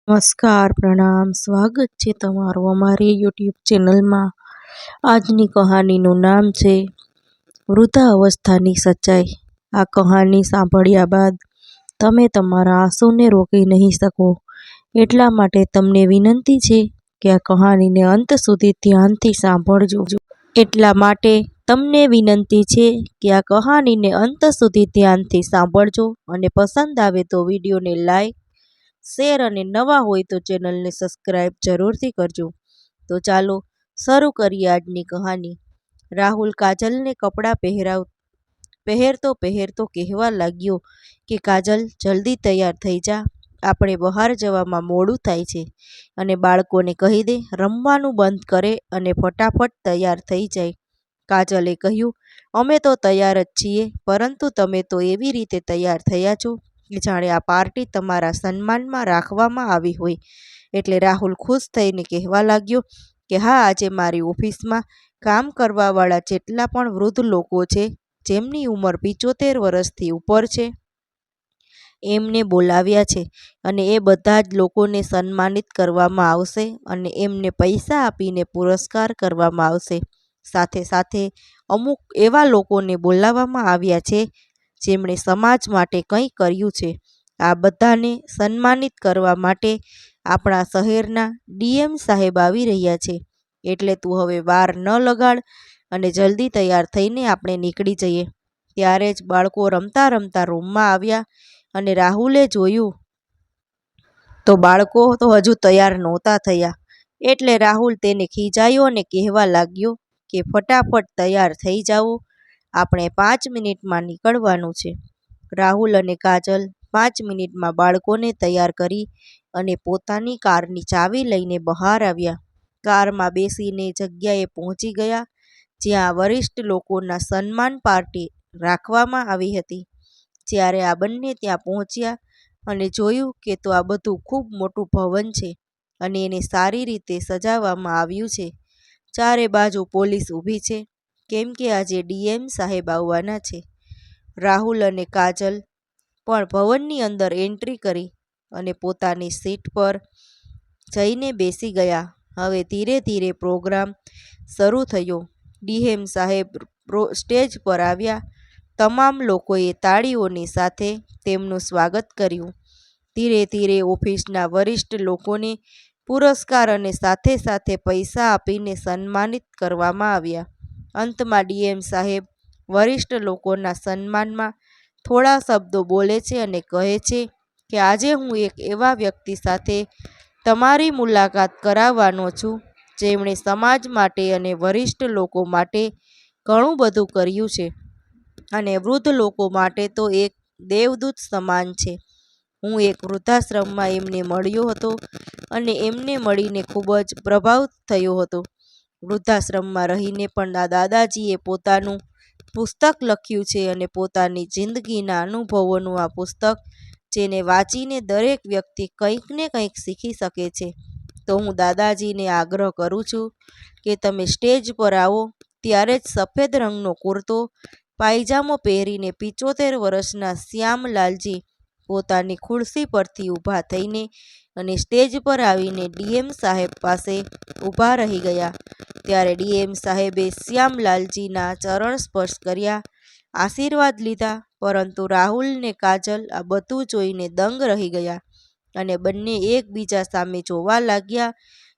નમસ્કાર, પ્રણામ, સ્વાગત છે તમારું અમારી યુટ્યુબ ચેનલમાં। આજની કહાનીનું નામ છે વૃદ્ધા અવસ્થાની સચ્ચાઈ। આ કહાની સાંભળ્યા બાદ તમે તમારા આંસુને રોકી નહીં શકો, એટલા માટે તમને વિનંતી છે કે આ કહાનીને અંત સુધી ધ્યાનથી સાંભળજો। એટલા માટે તમને વિનંતી છે કે આ કહાનીને અંત સુધી ધ્યાનથી સાંભળજો અને પસંદ આવે તો વિડીયોને લાઈક, શેર અને નવા હોય તો ચેનલને સબસ્ક્રાઈબ જરૂરથી કરજો। તો ચાલો શરૂ કરીએ આજની કહાની। રાહુલ કાજલને કપડાં પહેરતો કહેવા લાગ્યો કે કાજલ, જલ્દી તૈયાર થઈ જા, આપણે બહાર જવામાં મોડું થાય છે અને બાળકોને કહી દે રમવાનું બંધ કરે અને ફટાફટ તૈયાર થઈ જાય। કાજલે કહ્યું, અમે તો તૈયાર જ છીએ, પરંતુ તમે તો એવી રીતે તૈયાર થયા છો કે જાણે આ પાર્ટી તમારા સન્માનમાં રાખવામાં આવી હોય। એટલે રાહુલ ખુશ થઈને કહેવા લાગ્યો કે હા, આજે મારી ઓફિસમાં કામ કરવાવાળા જેટલા પણ વૃદ્ધ લોકો છે, જેમની ઉંમર 75 વર્ષથી ઉપર છે, એમને બોલાવ્યા છે અને એ બધા જ લોકોને સન્માનિત કરવામાં આવશે અને એમને પૈસા આપીને પુરસ્કાર કરવામાં આવશે। સાથે સાથે અમુક એવા લોકોને બોલાવવામાં આવ્યા છે જેમણે સમાજ માટે કંઈ કર્યું છે। આ બધાને સન્માનિત કરવા માટે આપણા શહેરના ડીએમ સાહેબ આવી રહ્યા છે, એટલે તું હવે વાર ન લગાડ અને જલ્દી તૈયાર થઈને આપણે નીકળી જઈએ। ત્યારે જ બાળકો રમતા રમતા રૂમમાં આવ્યા અને રાહુલે જોયું તો બાળકો તો હજુ તૈયાર નહોતા થયા। એટલે રાહુલ તેને ખીજાયો અને કહેવા લાગ્યો કે ફટાફટ તૈયાર થઈ જાઓ, આપણે 5 મિનિટમાં નીકળવાનું છે। રાહુલ અને કાજલ 5 મિનિટમાં બાળકોને તૈયાર કરી અને પોતાની કારની ચાવી લઈને બહાર આવ્યા। કારમાં બેસીને જગ્યાએ પહોંચી ગયા જ્યાં વરિષ્ઠ લોકોના સન્માન પાર્ટી રાખવામાં આવી હતી। જ્યારે આ બંને ત્યાં પહોંચ્યા અને જોયું કે તો આ બધું ખૂબ મોટું ભવન છે અને એને સારી રીતે સજાવવામાં આવ્યું છે। ચારે બાજુ પોલીસ ઊભી છે, કેમ કે આજે ડીએમ સાહેબ આવવાના છે। રાહુલ અને કાજલ પણ ભવનની અંદર એન્ટ્રી કરી અને પોતાની સીટ પર જઈને બેસી ગયા। હવે ધીરે ધીરે પ્રોગ્રામ શરૂ થયો। ડીએમ સાહેબ સ્ટેજ પર આવ્યા। તમામ લોકોએ તાળીઓની સાથે તેમનું સ્વાગત કર્યું। ધીરે ધીરે ઓફિસના વરિષ્ઠ લોકોને પુરસ્કાર અને સાથે સાથે પૈસા આપીને સન્માનિત કરવામાં આવ્યા। અંતમાં ડીએમ સાહેબ વરિષ્ઠ લોકોના સન્માનમાં થોડા શબ્દો બોલે છે અને કહે છે કે આજે હું એક એવા વ્યક્તિ સાથે તમારી મુલાકાત કરાવવાનો છું જેમણે સમાજ માટે અને વરિષ્ઠ લોકો માટે ઘણું બધું કર્યું છે અને વૃદ્ધ લોકો માટે તો એક દેવદૂત સમાન છે। હું એક વૃદ્ધાશ્રમમાં એમને મળ્યો હતો અને એમને મળીને ખૂબ જ પ્રભાવિત થયો હતો। વૃદ્ધાશ્રમમાં રહીને પણ દાદાજીએ પોતાનું પુસ્તક લખ્યું છે અને પોતાની જિંદગીના અનુભવોનું આ પુસ્તક, જેને વાંચીને દરેક વ્યક્તિ કંઈક ને કંઈક શીખી શકે છે। તો હું દાદાજીને આગ્રહ કરું છું કે તમે સ્ટેજ પર આવો ત્યારે જ સફેદ રંગનો કુર્તો પાયજામો પહેરીને 75 વર્ષના શ્યામલાલજી પોતાની ખુરશી પરથી ઊભા થઈને અને સ્ટેજ પર આવીને ડીએમ સાહેબ પાસે ઊભા રહી ગયા। ત્યારે ડીએમ સાહેબે શ્યામલાલજીના ચરણ સ્પર્શ કર્યા, આશીર્વાદ લીધા, પરંતુ રાહુલ ને કાજલ આ બધું જોઈને દંગ રહી ગયા અને બંને એકબીજા સામે જોવા લાગ્યા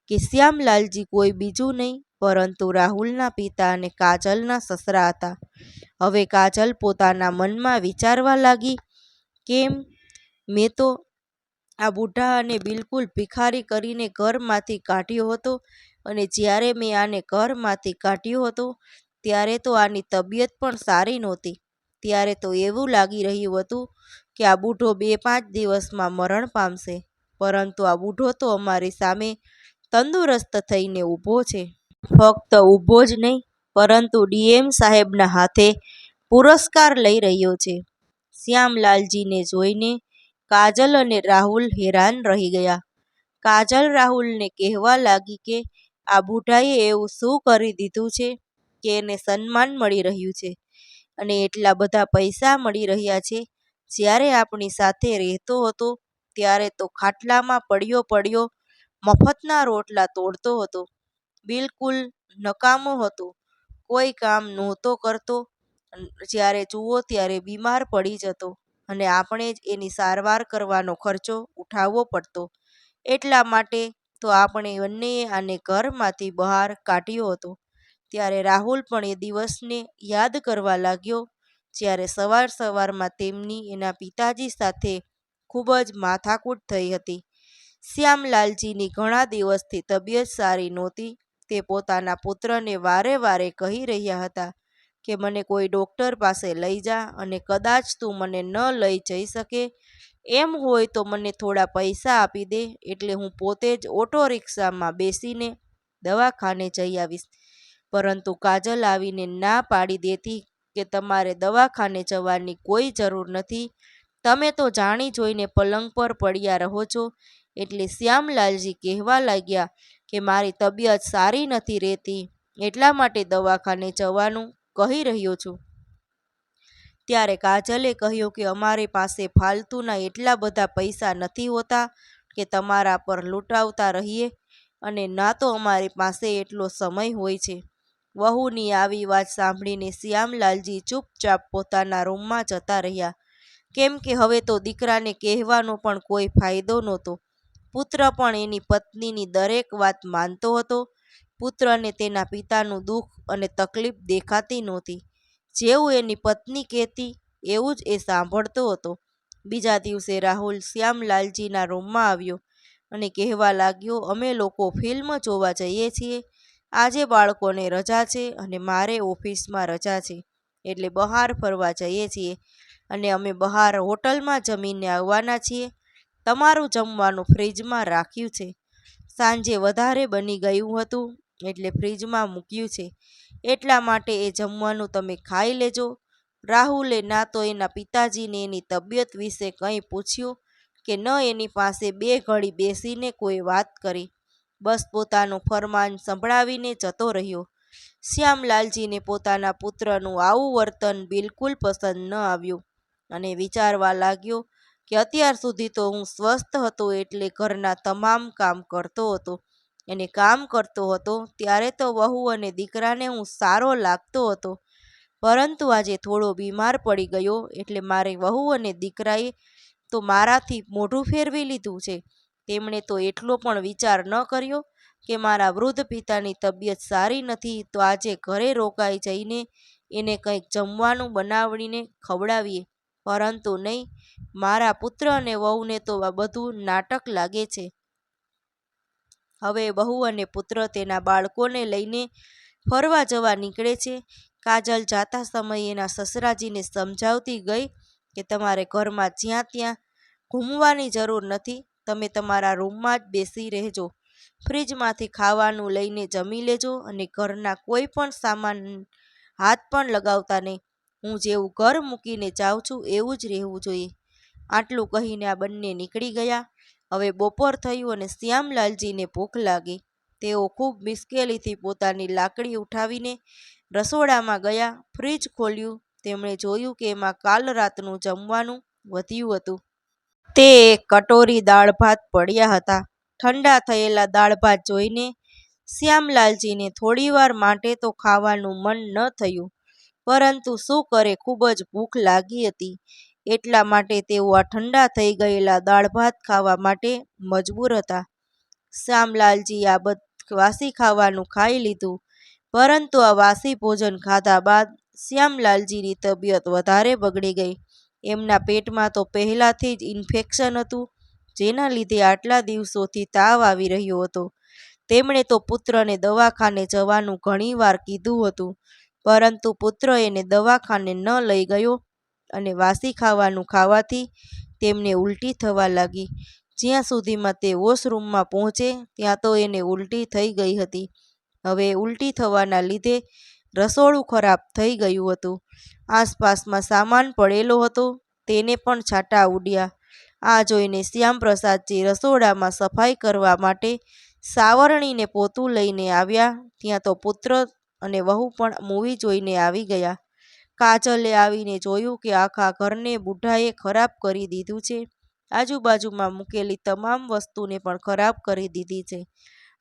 કે શ્યામલાલજી કોઈ બીજું નહીં પરંતુ રાહુલના પિતા અને કાજલના સસરા હતા। હવે કાજલ પોતાના મનમાં વિચારવા લાગી, કેમ મેં તો આ બુઢાને બિલકુલ ભિખારી કરીને ઘરમાંથી કાઢ્યો હતો અને જ્યારે મેં આને ઘરમાંથી કાઢ્યો હતો ત્યારે તો આની તબિયત પણ સારી નહોતી। ત્યારે તો એવું લાગી રહ્યું હતું કે આ બુઢો 2-5 દિવસમાં મરણ પામશે, પરંતુ આ બુઢો તો અમારી સામે તંદુરસ્ત થઈને ઊભો છે। ફક્ત ઊભો જ નહીં, પરંતુ ડીએમ સાહેબના હાથે પુરસ્કાર લઈ રહ્યો છે। શ્યામલાલજીને જોઈને કાજલ અને રાહુલ હેરાન રહી ગયા। કાજલ રાહુલને કહેવા લાગી કે આ બુઢાએ એવું શું કરી દીધું છે કે એને સન્માન મળી રહ્યું છે અને એટલા બધા પૈસા મળી રહ્યા છે, જ્યારે આપણી સાથે રહેતો હતો ત્યારે તો ખાટલામાં પડ્યો પડ્યો મફતના રોટલા તોડતો હતો. બિલકુલ નકામો હતો, કોઈ કામ નહોતો કરતો. જ્યારે જુઓ ત્યારે બીમાર પડી જતો અને આપણે જ એની સારવાર કરવાનો ખર્ચો ઉઠાવવો પડતો. એટલા માટે તો આપણે બંનેએ આને ઘરમાંથી બહાર કાઢ્યો હતો. ત્યારે રાહુલ પણ એ દિવસને યાદ કરવા લાગ્યો જ્યારે સવાર સવારમાં તેમની એના પિતાજી સાથે ખૂબ જ માથાકૂટ થઈ હતી. શ્યામલાલજીની ઘણા દિવસથી તબિયત સારી નહોતી. તે પોતાના પુત્રને વારે વારે કહી રહ્યા હતા કે મને કોઈ ડૉક્ટર પાસે લઈ જા, અને કદાચ તું મને ન લઈ જઈ શકે એમ હોય તો મને થોડા પૈસા આપી દે, એટલે હું પોતે જ ઓટો રિક્ષામાં બેસીને દવાખાને જઈ આવીશ. પરંતુ કાજલ આવીને ના પાડી દેતી કે તમારે દવાખાને જવાની કોઈ જરૂર નથી, તમે તો જાણી જોઈને પલંગ પર પડ્યા રહો છો. એટલે શ્યામલાલજી કહેવા લાગ્યા કે મારી તબિયત સારી નથી રહેતી, એટલા માટે દવાખાને જવાનું કહી રહ્યો છું. ત્યારે કાજલે કહ્યું કે અમારી પાસે ફાલતુના એટલા બધા પૈસા નથી હોતા કે તમારા પર લૂંટાવતા રહીએ, અને ના તો અમારી પાસે એટલો સમય હોય છે. વહુની આવી વાત સાંભળીને શ્યામલાલજી ચૂપચાપ પોતાના રૂમમાં જતા રહ્યા, કેમ કે હવે તો દીકરાને કહેવાનો પણ કોઈ ફાયદો નહોતો. પુત્ર પણ એની પત્નીની દરેક વાત માનતો હતો. પુત્રને તેના પિતાનું દુઃખ અને તકલીફ દેખાતી નહોતી. જેવું એની પત્ની કહેતી એવું જ એ સાંભળતો હતો. બીજા દિવસે રાહુલ શ્યામલાલજીના રૂમમાં આવ્યો અને કહેવા લાગ્યો, અમે લોકો ફિલ્મ જોવા જઈએ છીએ. આજે બાળકોને રજા છે અને મારે ઓફિસમાં રજા છે, એટલે બહાર ફરવા જઈએ છીએ, અને અમે બહાર હોટલમાં જમીને આવવાના છીએ. તમારું જમવાનું ફ્રીજમાં રાખ્યું છે. સાંજે વધારે બની ગયું હતું એટલે ફ્રીજમાં મૂક્યું છે, એટલા માટે એ જમવાનું તમે ખાઈ લેજો. રાહુલે ના તો એના પિતાજીને એની તબિયત વિશે કંઈ પૂછ્યું કે ન એની પાસે બે ઘડી બેસીને કોઈ વાત કરી. બસ પોતાનું ફરમાન સંભળાવીને જતો રહ્યો. શ્યામલાલજીને પોતાના પુત્રનું આવું વર્તન બિલકુલ પસંદ ન આવ્યું અને વિચારવા લાગ્યો કે અત્યાર સુધી તો હું સ્વસ્થ હતો એટલે ઘરના તમામ કામ કરતો હતો, અને કામ કરતો હતો ત્યારે તો વહુ અને દીકરાને હું સારો લાગતો હતો. પરંતુ આજે થોડો બીમાર પડી ગયો એટલે મારી વહુ અને દીકરાએ તો મારાથી મોઢું ફેરવી લીધું છે. તેમણે તો એટલો પણ વિચાર ન કર્યો કે મારા વૃદ્ધ પિતાની તબિયત સારી નથી, તો આજે ઘરે રોકાઈ જઈને એને કંઈક જમવાનું બનાવીને ખવડાવીએ. પરંતુ નહીં, મારા પુત્ર અને વહુને તો આ બધું નાટક લાગે છે. હવે વહુ અને પુત્ર તેના બાળકોને લઈને ફરવા જવા નીકળે છે. કાજલ જાતા સમયે એના સસરાજીને સમજાવતી ગઈ કે તમારે ઘરમાં જ્યાં ત્યાં ઘૂમવાની જરૂર નથી, તમે તમારા રૂમમાં જ બેસી રહેજો. ફ્રીજમાંથી ખાવાનું લઈને જમી લેજો અને ઘરના કોઈ પણ સામાન હાથ પણ લગાવતા નહીં. હું જેવું ઘર મૂકીને જાઉં છું એવું જ રહેવું જોઈએ. આટલું કહીને આ બંને નીકળી ગયા. હવે બપોર થયું અને શ્યામલાલજીને ભૂખ લાગી. તેઓ ખૂબ મુશ્કેલીથી પોતાની લાકડી ઉઠાવીને રસોડામાં ગયા. ફ્રીજ ખોલ્યું. તેમણે જોયું કે એમાં કાલ રાતનું જમવાનું વધ્યું હતું. તે એક કટોરી દાળ ભાત પડ્યા હતા. ઠંડા થયેલા દાળ ભાત જોઈને શ્યામલાલજીને થોડીવાર માટે તો ખાવાનું મન ન થયું, પરંતુ શું કરે, ખૂબ જ ભૂખ લાગી હતી. એટલા માટે તેઓ આ ઠંડા થઈ ગયેલા દાળ ભાત ખાવા માટે મજબૂર હતા. શ્યામલાલજી આ વાસી ખાવાનું ખાઈ લીધું, પરંતુ આ વાસી ભોજન ખાધા બાદ શ્યામલાલજીની તબિયત વધારે બગડી ગઈ. એમના પેટમાં તો પહેલાંથી જ ઇન્ફેક્શન હતું, જેના લીધે આટલા દિવસોથી તાવ આવી રહ્યો હતો. તેમણે તો પુત્રને દવાખાને જવાનું ઘણીવાર કીધું હતું, પરંતુ પુત્ર એને દવાખાને ન લઈ ગયો અને વાસી ખાવાનું ખાવાથી તેમને ઉલટી થવા લાગી. જ્યાં સુધીમાં તે વોશરૂમમાં પહોંચે ત્યાં તો એને ઉલટી થઈ ગઈ હતી. હવે ઉલટી થવાના લીધે રસોડું ખરાબ થઈ ગયું હતું. આસપાસમાં સામાન પડેલો હતો, તેને પણ છાંટા ઉડ્યા. આ જોઈને શ્યામપ્રસાદજી રસોડામાં સફાઈ કરવા માટે સાવરણીને પોતું લઈને આવ્યા. ત્યાં તો પુત્ર અને વહુ પણ મૂવી જોઈને આવી ગયા. કાજલે આવીને જોયું કે આખા ઘરને બુઢાએ ખરાબ કરી દીધું છે. આજુબાજુમાં મૂકેલી તમામ વસ્તુને પણ ખરાબ કરી દીધી છે.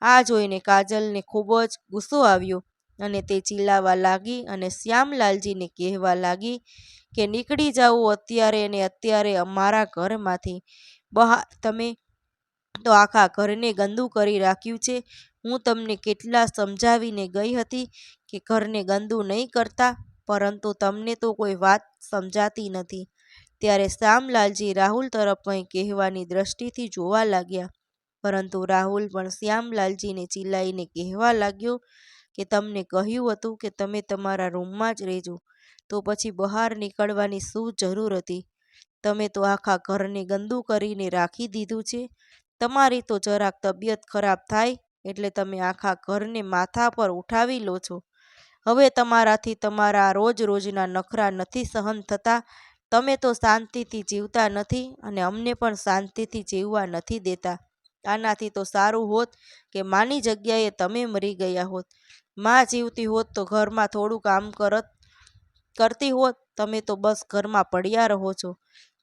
આ જોઈને કાજલને ખૂબ જ ગુસ્સો આવ્યો અને તે ચીલાવા લાગી અને શ્યામલાલજીને કહેવા લાગી કે નીકળી જાઓ અત્યારે ને અત્યારે અમારા ઘરમાંથી બહાર. તમે તો આખા ઘરને ગંદુ કરી રાખ્યું છે. હું તમને કેટલા સમજાવીને ગઈ હતી કે ઘરને ગંદુ નહીં કરતા, પરંતુ તમને તો કોઈ વાત સમજાતી નથી. ત્યારે શ્યામલાલજી રાહુલ તરફ કંઈ કહેવાની દ્રષ્ટિથી જોવા લાગ્યા, પરંતુ રાહુલ પણ શ્યામલાલજીને ચિલ્લાઈને કહેવા લાગ્યો કે તમને કહ્યું હતું કે તમે તમારા રૂમમાં જ રહેજો, તો પછી બહાર નીકળવાની શું જરૂર હતી? તમે તો આખા ઘરને ગંદુ કરીને રાખી દીધું છે. તમારી તો જરાક તબિયત ખરાબ થાય એટલે તમે આખા ઘરને માથા પર ઉઠાવી લો છો. હવે તમારાથી તમારા રોજ રોજના નખરા નથી સહન થતા. તમે તો શાંતિથી જીવતા નથી અને અમને પણ શાંતિથી જીવવા નથી દેતા. આનાથી તો સારું હોત કે માની જગ્યાએ તમે મરી ગયા હોત. માં જીવતી હોત તો ઘરમાં થોડું કામ કરતી હોત. તમે તો બસ ઘરમાં પડ્યા રહો છો.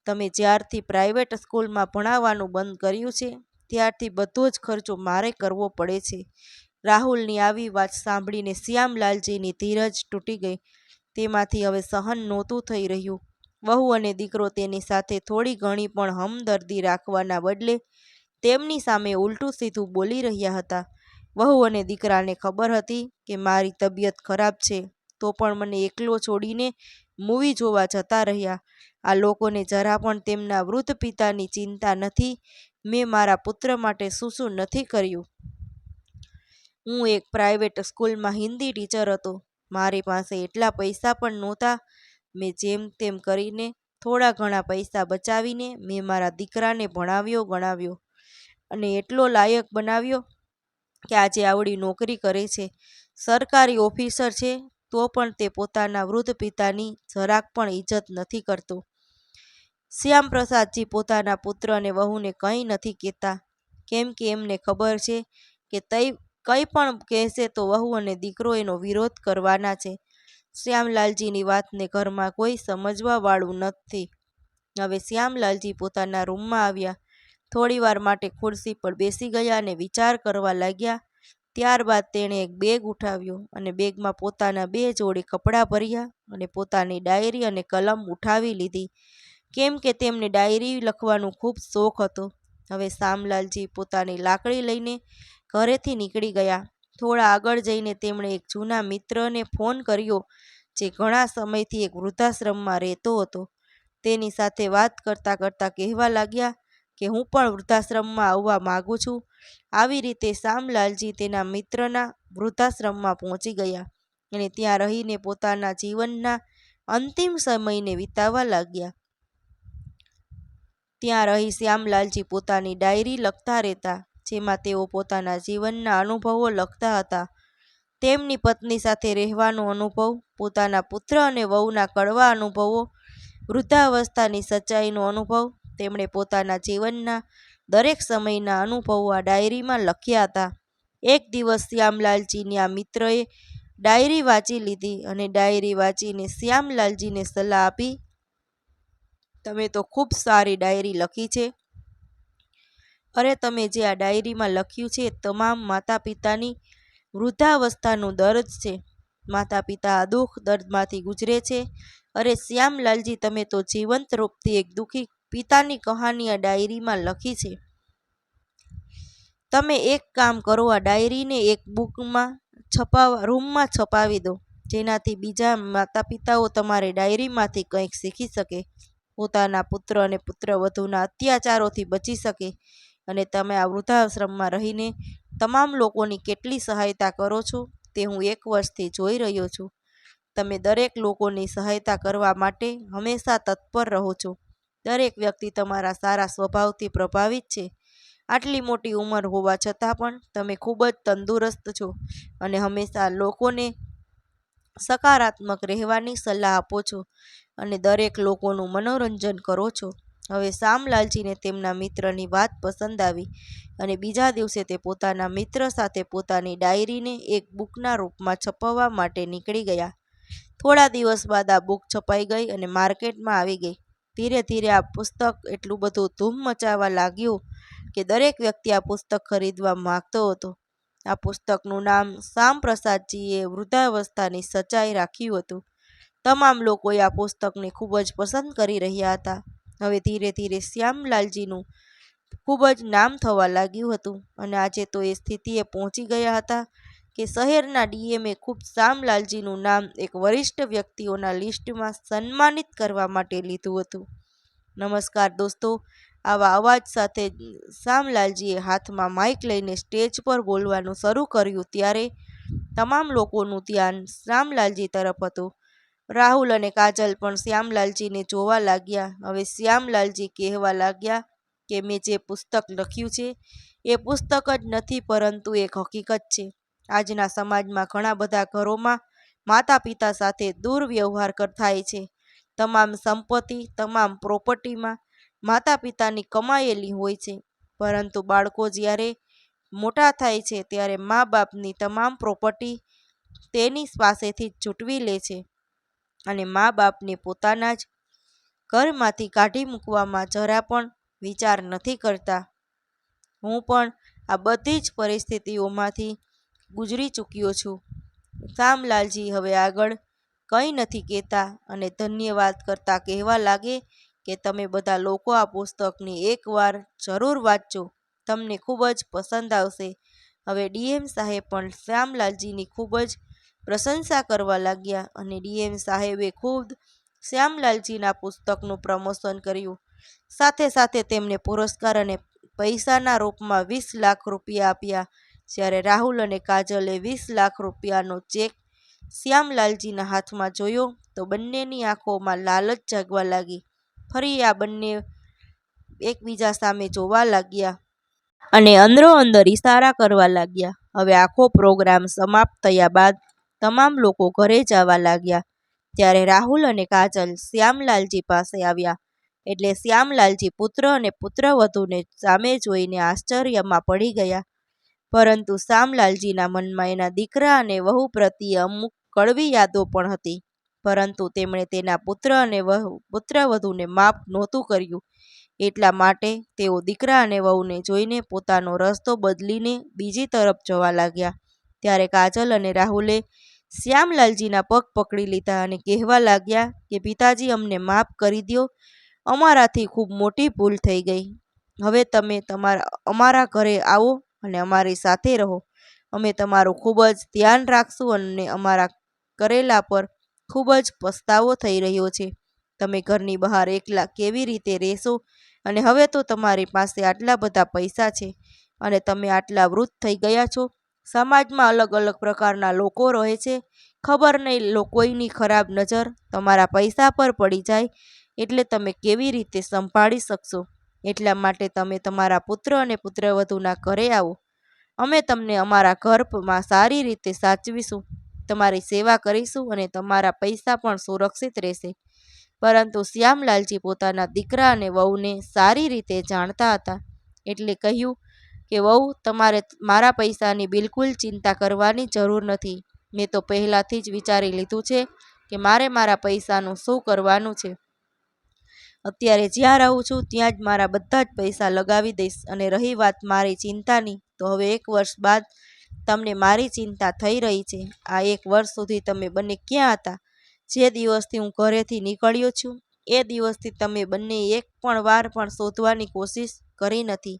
તમે જ્યારથી પ્રાઇવેટ સ્કૂલમાં ભણાવવાનું બંધ કર્યું છે ત્યારથી બધો જ ખર્ચો મારે કરવો પડે છે. રાહુલની આવી વાત સાંભળીને શ્યામલાલજીની ધીરજ તૂટી ગઈ. તેમાંથી હવે સહન નહોતું થઈ રહ્યું. વહુ અને દીકરો તેની સાથે થોડી ઘણી પણ હમદર્દી રાખવાના બદલે તેમની સામે ઉલટું સીધું બોલી રહ્યા હતા. વહુ અને દીકરાને ખબર હતી કે મારી તબિયત ખરાબ છે, તો પણ મને એકલો છોડીને મૂવી જોવા જતા રહ્યા. આ લોકોને જરા પણ તેમના વૃદ્ધ પિતાની ચિંતા નથી. મેં મારા પુત્ર માટે શું શું નથી કર્યું. હું એક પ્રાઇવેટ સ્કૂલમાં હિન્દી ટીચર હતો. મારી પાસે એટલા પૈસા પણ નહોતા. મેં જેમ તેમ કરીને થોડા ઘણા પૈસા બચાવીને મેં મારા દીકરાને ભણાવ્યો ગણાવ્યો અને એટલો લાયક બનાવ્યો કે આજે આવડી નોકરી કરે છે, સરકારી ઓફિસર છે. તો પણ તે પોતાના વૃદ્ધ પિતાની જરાક પણ ઇજ્જત નથી કરતો. શ્યામપ્રસાદજી પોતાના પુત્ર અને વહુને કંઈ નથી કહેતા, કેમ કે એમને ખબર છે કે કંઈ પણ કહેશે તો વહુ અને દીકરો એનો વિરોધ કરવાના છે. શ્યામલાલજીની વાતને ઘરમાં કોઈ સમજવા વાળું નથી. હવે શ્યામલાલજી પોતાના રૂમમાં આવ્યા. થોડી વાર માટે ખુરશી પર બેસી ગયા અને વિચાર કરવા લાગ્યા. ત્યારબાદ તેણે એક બેગ ઉઠાવ્યો અને બેગમાં પોતાના 2 જોડી કપડાં ભર્યા અને પોતાની ડાયરી અને કલમ ઉઠાવી લીધી, કેમ કે તેમને ડાયરી લખવાનો ખૂબ શોખ હતો. હવે શ્યામલાલજી પોતાની લાકડી લઈને ઘરેથી નીકળી ગયા. થોડા આગળ જઈને તેમણે એક જૂના મિત્રને ફોન કર્યો, જે ઘણા સમયથી એક વૃદ્ધાશ્રમમાં રહેતો હતો. તેની સાથે વાત કરતાં કરતાં કહેવા લાગ્યા કે હું પણ વૃદ્ધાશ્રમમાં આવવા માગું છું. આવી રીતે શ્યામલાલજી તેના મિત્રના વૃદ્ધાશ્રમમાં પહોંચી ગયા અને ત્યાં રહીને પોતાના જીવનના અંતિમ સમયને વિતાવવા લાગ્યા. ત્યાં રહી શ્યામલાલજી પોતાની ડાયરી લખતા રહેતા, જેમાં તેઓ પોતાના જીવનના અનુભવો લખતા હતા. તેમની પત્ની સાથે રહેવાનો અનુભવ, પોતાના પુત્ર અને વહુના કડવા અનુભવો, વૃદ્ધાવસ્થાની સચ્ચાઈનો અનુભવ. તેમણે પોતાના જીવનના દરેક સમયના અનુભવો આ ડાયરીમાં લખ્યા હતા. એક દિવસ શ્યામલાલજીના મિત્રએ ડાયરી વાંચી લીધી અને ડાયરી વાંચીને શ્યામલાલજીને સલાહ આપી, તમે તો ખૂબ સારી ડાયરી લખી છે. અરે તમે જે આ ડાયરીમાં લખ્યું છે તમામ માતા પિતાની વૃદ્ધાવસ્થાનું દર્દ છે. માતા પિતા આ દુઃખ દર્દમાંથી ગુજરે છે. અરે શ્યામલાલજી, તમે તો જીવંત રૂપથી એક દુઃખી પિતાની કહાની આ ડાયરીમાં લખી છે. તમે એક કામ કરો, આ ડાયરીને એક બુકમાં રૂમમાં છપાવી દો, જેનાથી બીજા માતા પિતાઓ તમારી ડાયરીમાંથી કંઈક શીખી શકે, પોતાના પુત્ર અને પુત્રવધૂના અત્યાચારોથી બચી શકે. અને તમે આ વૃદ્ધાશ્રમમાં રહીને તમામ લોકોની કેટલી સહાયતા કરો છો તે હું 1 વર્ષથી જોઈ રહ્યો છું. તમે દરેક લોકોની સહાયતા કરવા માટે હંમેશા તત્પર રહો છો. દરેક વ્યક્તિ તમારા સારા સ્વભાવથી પ્રભાવિત છે. આટલી મોટી ઉંમર હોવા છતાં પણ તમે ખૂબ જ તંદુરસ્ત છો અને હંમેશા લોકોને સકારાત્મક રહેવાની સલાહ આપો છો અને દરેક લોકોનું મનોરંજન કરો છો. હવે શ્યામલાલજીને તેમના મિત્રની વાત પસંદ આવી અને બીજા દિવસે તે પોતાના મિત્ર સાથે પોતાની ડાયરીને એક બુકના રૂપમાં છપાવવા માટે નીકળી ગયા. થોડા દિવસ બાદ આ બુક છપાઈ ગઈ અને માર્કેટમાં આવી ગઈ. ધીરે ધીરે આ પુસ્તક એટલું બધું ધૂમ મચાવવા લાગ્યું કે દરેક વ્યક્તિ આ પુસ્તક ખરીદવા માંગતો હતો. આ પુસ્તકનું નામ શ્યામપ્રસાદજીએ વૃદ્ધાવસ્થાની સચ્ચાઈ રાખ્યું હતું. તમામ લોકોએ આ પુસ્તકને ખૂબ જ પસંદ કરી રહ્યા હતા. હવે ધીરે ધીરે શ્યામલાલજીનું ખૂબ જ નામ થવા લાગ્યું હતું અને આજે તો એ સ્થિતિએ પહોંચી ગયા હતા કે શહેરના ડીએમએ ખૂબ શ્યામલાલજીનું નામ એક વરિષ્ઠ વ્યક્તિઓના લિસ્ટમાં સન્માનિત કરવા માટે લીધું હતું. નમસ્કાર દોસ્તો, આવા અવાજ સાથે શ્યામલાલજીએ હાથમાં માઇક લઈને સ્ટેજ પર બોલવાનું શરૂ કર્યું ત્યારે તમામ લોકોનું ધ્યાન શ્યામલાલજી તરફ હતું. રાહુલ અને કાજલ પણ શ્યામલાલજીને જોવા લાગ્યા. હવે શ્યામલાલજી કહેવા લાગ્યા કે મેં જે પુસ્તક લખ્યું છે એ પુસ્તક જ નથી પરંતુ એક હકીકત છે. આજના સમાજમાં ઘણા બધા ઘરોમાં માતા પિતા સાથે દુર્વ્યવહાર થાય છે. તમામ સંપત્તિ, તમામ પ્રોપર્ટીમાં માતા પિતાની કમાયેલી હોય છે, પરંતુ બાળકો જ્યારે મોટા થાય છે ત્યારે મા બાપની તમામ પ્રોપર્ટી તેની પાસેથી છૂટવી લે છે અને મા બાપને પોતાના જ ઘરમાંથી કાઢી મૂકવામાં જરા પણ વિચાર નથી કરતા. હું પણ આ બધી જ પરિસ્થિતિઓમાંથી ગુજરી ચૂક્યો છું. શ્યામલાલજી હવે આગળ કંઈ નથી કહેતા અને ધન્યવાદ કરતા કહેવા લાગે કે તમે બધા લોકો આ પુસ્તકને એકવાર જરૂર વાંચજો, તમને ખૂબ જ પસંદ આવશે. હવે ડીએમ સાહેબ પણ શ્યામલાલજીની ખૂબ જ પ્રશંસા કરવા લાગ્યા અને ડીએમ સાહેબે ખુદ શ્યામલાલજીના પુસ્તકનું પ્રમોશન કર્યું. સાથે સાથે તેમને પુરસ્કાર અને પૈસાના રૂપમાં 20 લાખ રૂપિયા આપ્યા. જ્યારે રાહુલ અને કાજલે 20 લાખ રૂપિયાનો ચેક શ્યામલાલજીના હાથમાં જોયો તો બંનેની આંખોમાં લાલચ જાગવા લાગી. ફરી આ બંને એકબીજા સામે જોવા લાગ્યા અને અંદરો અંદર ઈશારા કરવા લાગ્યા. હવે આખો પ્રોગ્રામ સમાપ્ત થયા બાદ તમામ લોકો ઘરે જવા લાગ્યા ત્યારે રાહુલ અને કાજલ શ્યામલાલજી પાસે આવ્યા. એટલે શ્યામલાલજી પુત્ર અને પુત્રવધૂને સામે જોઈને આશ્ચર્યમાં પડી ગયા. પરંતુ શ્યામલાલજીના મનમાં એના દીકરા અને વહુ પ્રત્યે અમુક કડવી યાદો પણ હતી, પરંતુ તેમણે તેના પુત્ર અને પુત્રવધૂને માફ નહોતું કર્યું. એટલા માટે તેઓ દીકરા અને વહુને જોઈને પોતાનો રસ્તો બદલીને બીજી તરફ જવા લાગ્યા. ત્યારે કાજલ અને રાહુલે શ્યામલાલજીના પગ પકડી લીધા અને કહેવા લાગ્યા કે પિતાજી, અમને માફ કરી દો, અમારાથી ખૂબ મોટી ભૂલ થઈ ગઈ. હવે તમે અમારા ઘરે આવો અને અમારી સાથે રહો. અમે તમારું ખૂબ જ ધ્યાન રાખશું અને અમારા કરેલા પર ખૂબ જ પસ્તાવો થઈ રહ્યો છે. તમે ઘરની બહાર એકલા કેવી રીતે રહેશો અને હવે તો તમારી પાસે આટલા બધા પૈસા છે અને તમે આટલા વૃદ્ધ થઈ ગયા છો. સમાજમાં અલગ અલગ પ્રકારના લોકો રહે છે. ખબર નહીં કોઈની ખરાબ નજર તમારા પૈસા પર પડી જાય એટલે તમે કેવી રીતે સંભાળી શકશો. એટલા માટે તમે તમારા પુત્ર અને પુત્રવધૂના ઘરે આવો. અમે તમને અમારા ઘરમાં સારી રીતે સાચવીશું, તમારી સેવા કરીશું અને તમારા પૈસા પણ સુરક્ષિત રહેશે. પરંતુ શ્યામલાલજી પોતાના દીકરા અને વહુને સારી રીતે જાણતા હતા એટલે કહ્યું કે વહુ, તમારે મારા પૈસાની બિલકુલ ચિંતા કરવાની જરૂર નથી. મેં તો પહેલાંથી જ વિચારી લીધું છે કે મારે મારા પૈસાનું શું કરવાનું છે. અત્યારે જ્યાં રહું છું ત્યાં જ મારા બધા જ પૈસા લગાવી દઈશ. અને રહી વાત મારી ચિંતાની, તો હવે 1 વર્ષ બાદ તમને મારી ચિંતા થઈ રહી છે. આ 1 વર્ષ સુધી તમે બંને ક્યાં હતા? જે દિવસથી હું ઘરેથી નીકળ્યો છું એ દિવસથી તમે બંને એક પણ વાર પણ શોધવાની કોશિશ કરી નથી.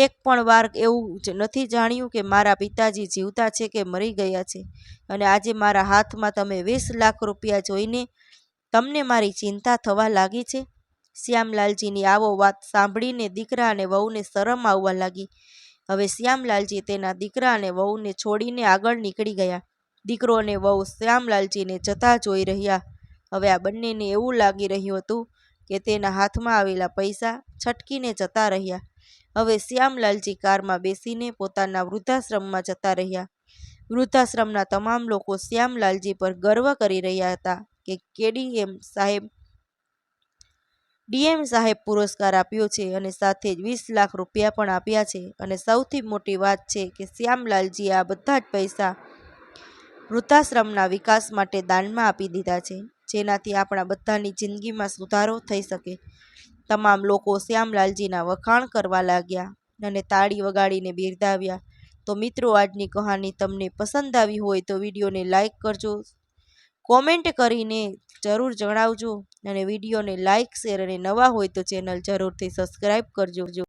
એક પણ વાર એવું જ નથી જાણ્યું કે મારા પિતાજી જીવતા છે કે મરી ગયા છે. અને આજે મારા હાથમાં તમે 20 લાખ રૂપિયા જોઈને તમને મારી ચિંતા થવા લાગી છે. શ્યામલાલજીની આવો વાત સાંભળીને દીકરા અને વહુને શરમ આવવા લાગી. હવે શ્યામલાલજી તેના દીકરા અને વહુને છોડીને આગળ નીકળી ગયા. દીકરો અને વહુ શ્યામલાલજીને જતા જોઈ રહ્યા. હવે આ બંનેને એવું લાગી રહ્યું હતું કે તેના હાથમાં આવેલા પૈસા છટકીને જતા રહ્યા. હવે શ્યામલાલજી કારમાં બેસીને પોતાના વૃદ્ધાશ્રમમાં જતા રહ્યા. વૃદ્ધાશ્રમના તમામ લોકો શ્યામલાલજી પર ગર્વ કરી રહ્યા હતા કે ડીએમ સાહેબ પુરસ્કાર આપ્યો છે અને સાથે જ 20 લાખ રૂપિયા પણ આપ્યા છે. અને સૌથી મોટી વાત છે કે શ્યામલાલજીએ આ બધા જ પૈસા વૃદ્ધાશ્રમના વિકાસ માટે દાનમાં આપી દીધા છે. જેનાથી આપણા બધાની જિંદગીમાં સુધારો થઈ શકે. તમામ લોકો શ્યામલાલજીના વખાણ કરવા લાગ્યા અને તાળી વગાડીને બિરદાવ્યા. તો મિત્રો, આજની કહાની તમને પસંદ આવી હોય તો વિડીયોને લાઈક કરજો, કોમેન્ટ કરીને જરૂર જણાવજો અને વિડીયોને લાઈક, શેર અને નવા હોય તો ચેનલ જરૂરથી સબસ્ક્રાઈબ કરજો.